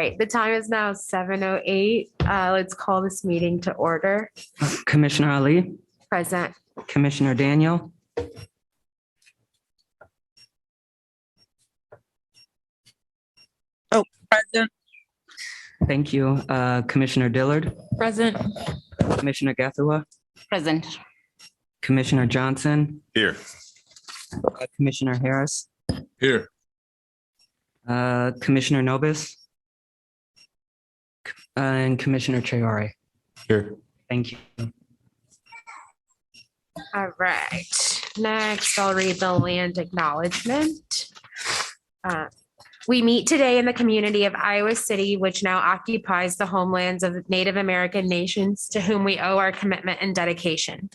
right, the time is now 7:08. Let's call this meeting to order. Commissioner Ali, Present. Commissioner Daniel, Present. thank you. Commissioner Dillard, Present. Commissioner Gathua, Present. Commissioner Johnson, Here. Commissioner Harris, Here. Commissioner Nobis, and Commissioner Traore. Here. Thank you. All right, next I'll read the land acknowledgement. We meet today in the community of Iowa City, which now occupies the homelands of Native American nations to whom we owe our commitment and dedication.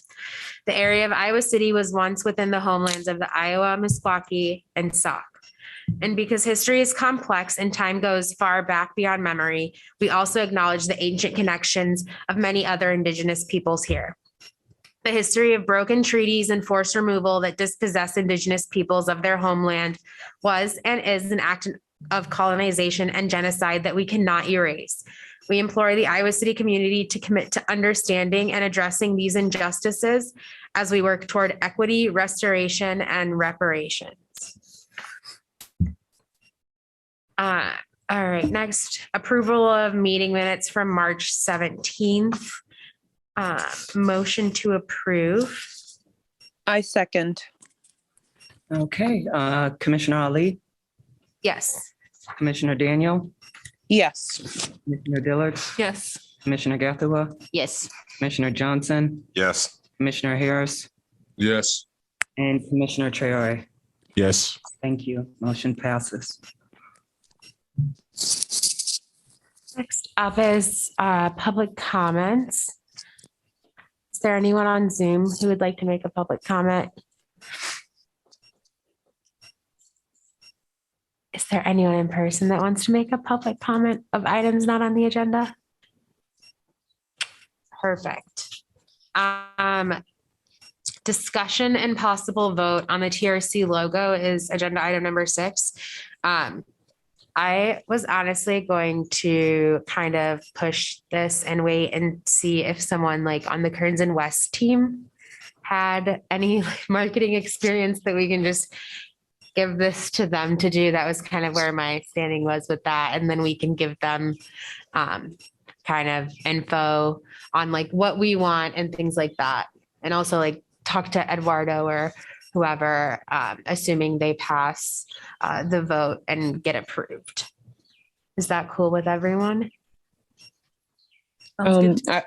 The area of Iowa City was once within the homelands of the Iowa, Meskwaki, and Sauk. And because history is complex and time goes far back beyond memory, we also acknowledge the ancient connections of many other Indigenous peoples here. The history of broken treaties and forced removal that dispossess Indigenous peoples of their homeland was and is an act of colonization and genocide that we cannot erase. We implore the Iowa City community to commit to understanding and addressing these injustices as we work toward equity, restoration, and reparations. All right, next, approval of meeting minutes from March 17th. Motion to approve. I second. Okay, Commissioner Ali, Yes. Commissioner Daniel, Yes. Commissioner Dillard, Yes. Commissioner Gathua, Yes. Commissioner Johnson, Yes. Commissioner Harris, Yes. and Commissioner Traore. Yes. Thank you. Motion passes. Next up is public comments. Is there anyone on Zoom who would like to make a public comment? Is there anyone in person that wants to make a public comment of items not on the agenda? Perfect. Discussion and possible vote on the TRC logo is agenda item number 6. I was honestly going to kind of push this and wait and see if someone like on the Kearns and West team had any marketing experience that we can just give this to them to do. That was kind of where my standing was with that. And then we can give them kind of info on like what we want and things like that. And also like talk to Eduardo or whoever, assuming they pass the vote and get approved. Is that cool with everyone? I-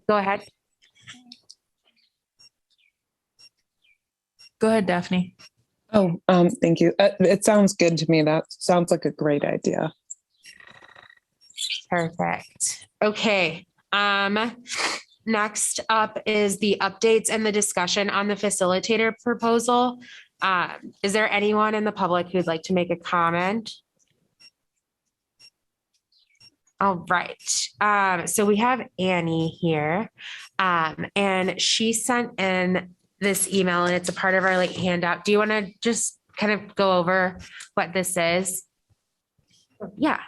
Go ahead. Go ahead, Daphne. Thank you. It sounds good to me. That sounds like a great idea. Perfect. Okay. Next up is the updates and the discussion on the facilitator proposal. Is there anyone in the public who'd like to make a comment? All right. So we have Annie here, and she sent in this email, and it's a part of our like handout. Do you want to just kind of go over what this is? Yeah.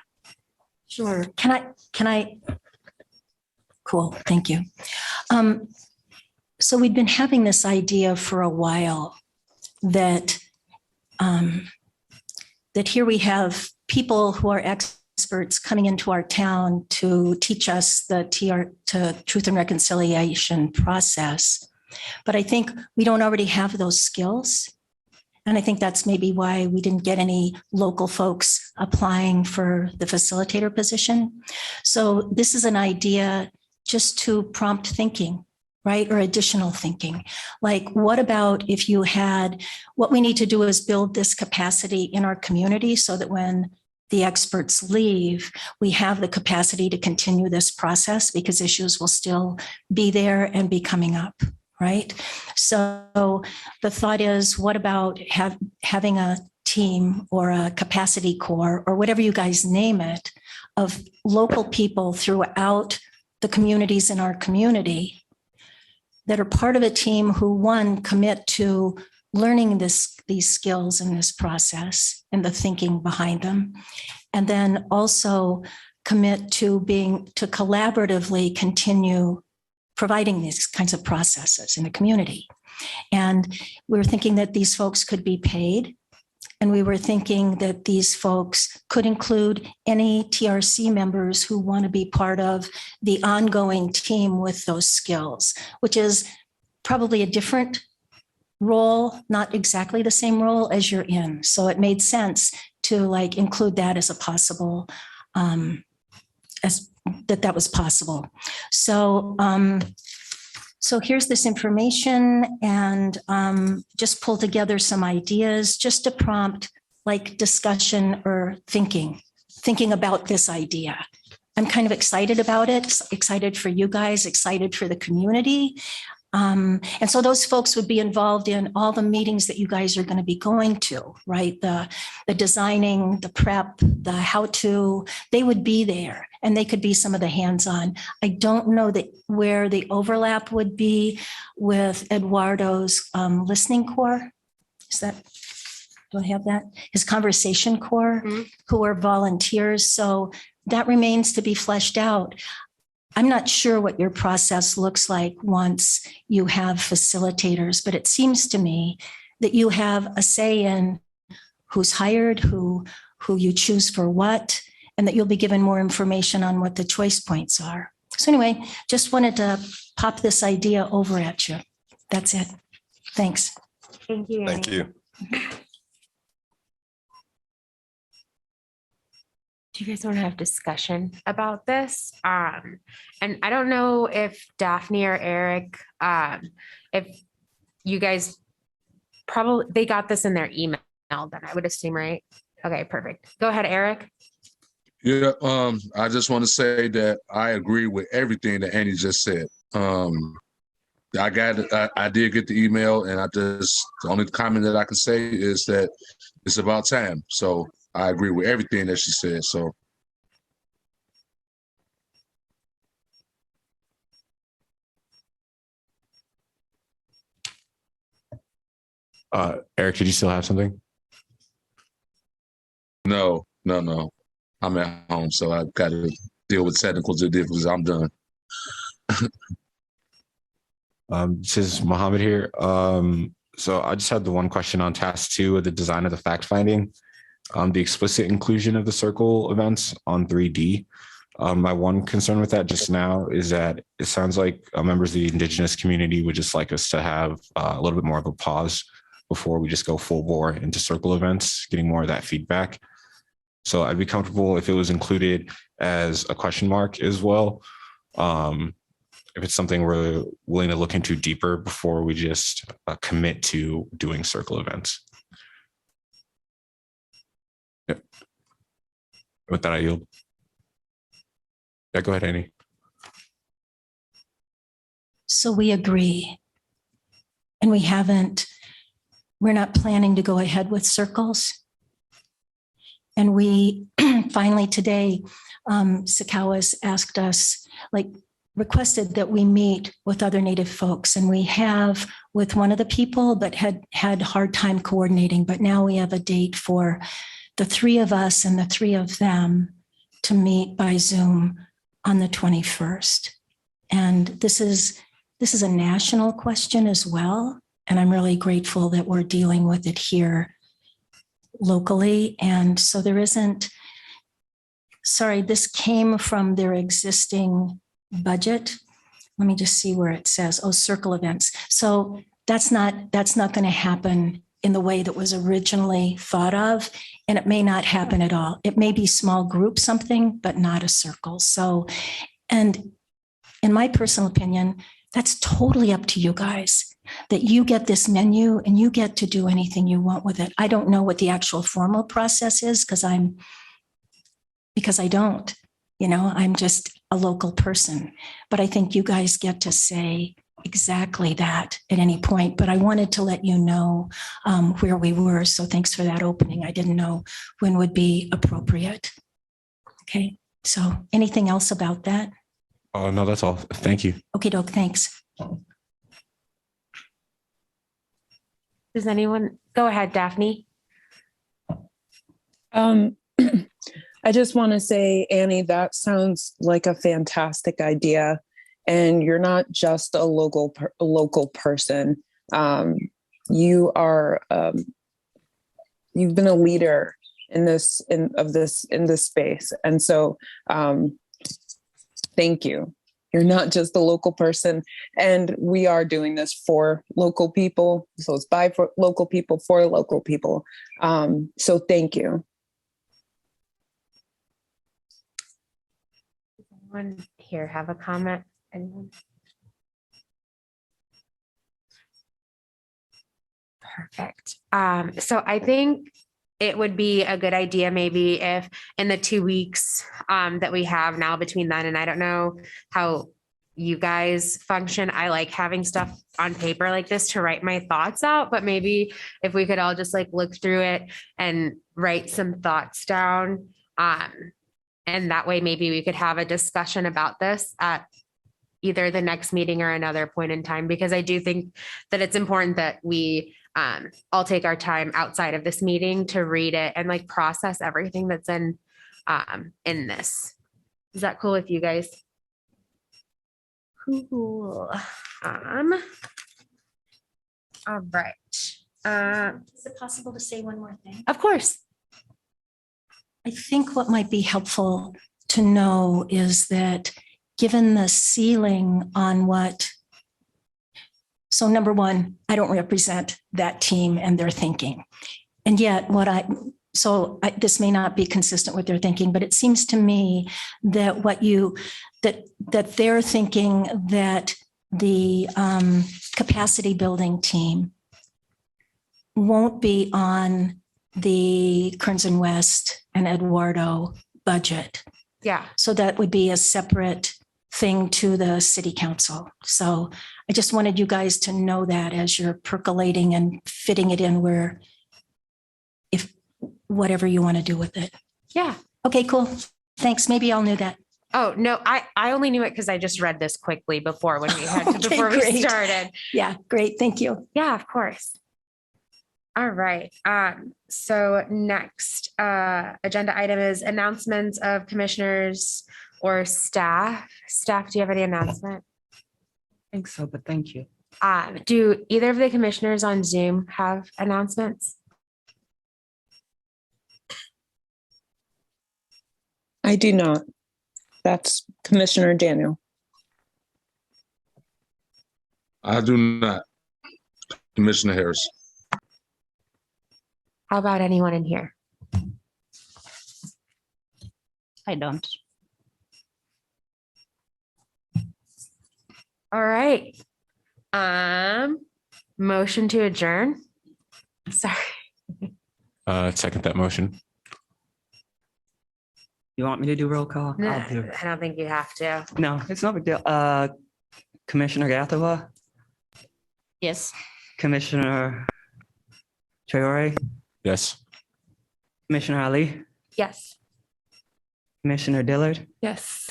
Sure. Can I? Cool. Thank you. So we've been having this idea for a while that that here we have people who are experts coming into our town to teach us the Truth and Reconciliation process. But I think we don't already have those skills. And I think that's maybe why we didn't get any local folks applying for the facilitator position. So this is an idea just to prompt thinking, right? Or additional thinking. Like, what about if you had, what we need to do is build this capacity in our community so that when the experts leave, we have the capacity to continue this process because issues will still be there and be coming up. Right. So the thought is, what about having a team or a capacity core or whatever you guys name it of local people throughout the communities in our community that are part of a team who, one, commit to learning these skills in this process and the thinking behind them. And then also commit to collaboratively continue providing these kinds of processes in the community. And we were thinking that these folks could be paid. And we were thinking that these folks could include any TRC members who want to be part of the ongoing team with those skills, which is probably a different role, not exactly the same role as you're in. So it made sense to include that as a possible, that was possible. So, so here's this information, and just pull together some ideas just to prompt discussion or thinking about this idea. I'm kind of excited about it, excited for you guys, excited for the community. And so those folks would be involved in all the meetings that you guys are going to be going to, right? The designing, the prep, the how-to, they would be there, and they could be some of the hands-on. I don't know where the overlap would be with Eduardo's listening core. Do I have that? His conversation core, who are volunteers. So that remains to be fleshed out. I'm not sure what your process looks like once you have facilitators, but it seems to me that you have a say in who's hired, who you choose for what, and that you'll be given more information on what the choice points are. So anyway, just wanted to pop this idea over at you. That's it. Thanks. Thank you. Thank you. Do you guys want to have discussion about this? And I don't know if Daphne or Eric, if you guys they got this in their email, then I would assume, right? Okay, perfect. Go ahead, Eric. Yeah, I just want to say that I agree with everything that Annie just said. I did get the email, and the only comment that I can say is that it's about time. So I agree with everything that she said. So. Eric, did you still have something? No. I'm at home, so I've got to deal with technical difficulties. I'm done. This is Mohammed here. So I just had the one question on task 2 of the design of the fact finding, the explicit inclusion of the circle events on 3D. My one concern with that just now is that it sounds like members of the Indigenous community would just like us to have a little bit more of a pause before we just go full bore into circle events, getting more of that feedback. So I'd be comfortable if it was included as a question mark as well. If it's something we're willing to look into deeper before we just commit to doing circle events. Yeah. With that, I yield. Yeah, go ahead, Annie. So we agree. And we're not planning to go ahead with circles. And we finally today, Sakawas asked us, requested that we meet with other Native folks, and we have with one of the people, but had a hard time coordinating. But now we have a date for the 3 of us and the 3 of them to meet by Zoom on the 21st. And this is a national question as well. And I'm really grateful that we're dealing with it here locally. And so this came from their existing budget. Let me just see where it says, circle events. So that's not going to happen in the way that was originally thought of. And it may not happen at all. It may be small group something, but not a circle. So, and in my personal opinion, that's totally up to you guys, that you get this menu and you get to do anything you want with it. I don't know what the actual formal process is because I don't, I'm just a local person, but I think you guys get to say exactly that at any point. But I wanted to let you know where we were. So thanks for that opening. I didn't know when would be appropriate. Okay. So anything else about that? Oh, no, that's all. Thank you. Okay, doke. Thanks. Does anyone, go ahead, Daphne? I just want to say, Annie, that sounds like a fantastic idea. And you're not just a local person. You are, you've been a leader in this space. And so, thank you. You're not just a local person, and we are doing this for local people. So it's by for local people, for local people. So thank you. Anyone here have a comment? Anyone? Perfect. So I think it would be a good idea maybe if in the 2 weeks that we have now between then, and I don't know how you guys function. I like having stuff on paper like this to write my thoughts out, but maybe if we could all just like look through it and write some thoughts down. And that way maybe we could have a discussion about this at either the next meeting or another point in time, because I do think that it's important that we all take our time outside of this meeting to read it and like process everything that's in this. Is that cool with you guys? Cool. All right. Is it possible to say one more thing? Of course. I think what might be helpful to know is that given the ceiling on so number one, I don't represent that team and their thinking. And yet this may not be consistent with their thinking, but it seems to me that that they're thinking that the capacity building team won't be on the Kearns and West and Eduardo budget. Yeah. So that would be a separate thing to the city council. So I just wanted you guys to know that as you're percolating and fitting it in whatever you want to do with it. Yeah. Okay, cool. Thanks. Maybe all knew that. Oh, no, I only knew it because I just read this quickly before when we had Okay, before we great. started. Yeah, great. Thank you. Yeah, of course. All right. So next agenda item is announcements of commissioners or staff. Staff, do you have any announcement? I think so, but thank you. Do either of the commissioners on Zoom have announcements? I do not. That's Commissioner Daniel. I do not. Commissioner Harris. How about anyone in here? I don't. All right. Motion to adjourn. Sorry. Second that motion. You want me to do roll call? No, I'll do it. I don't think you have to. No, it's no big deal. Commissioner Gathava, Yes. Commissioner Traore, Yes. Commissioner Ali, Yes. Commissioner Dillard, Yes.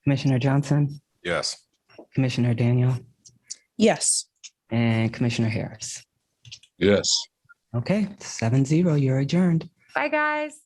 Commissioner Johnson, Yes. Commissioner Daniel, Yes. and Commissioner Harris. Yes. Okay, 7-0, you're adjourned. Bye, guys.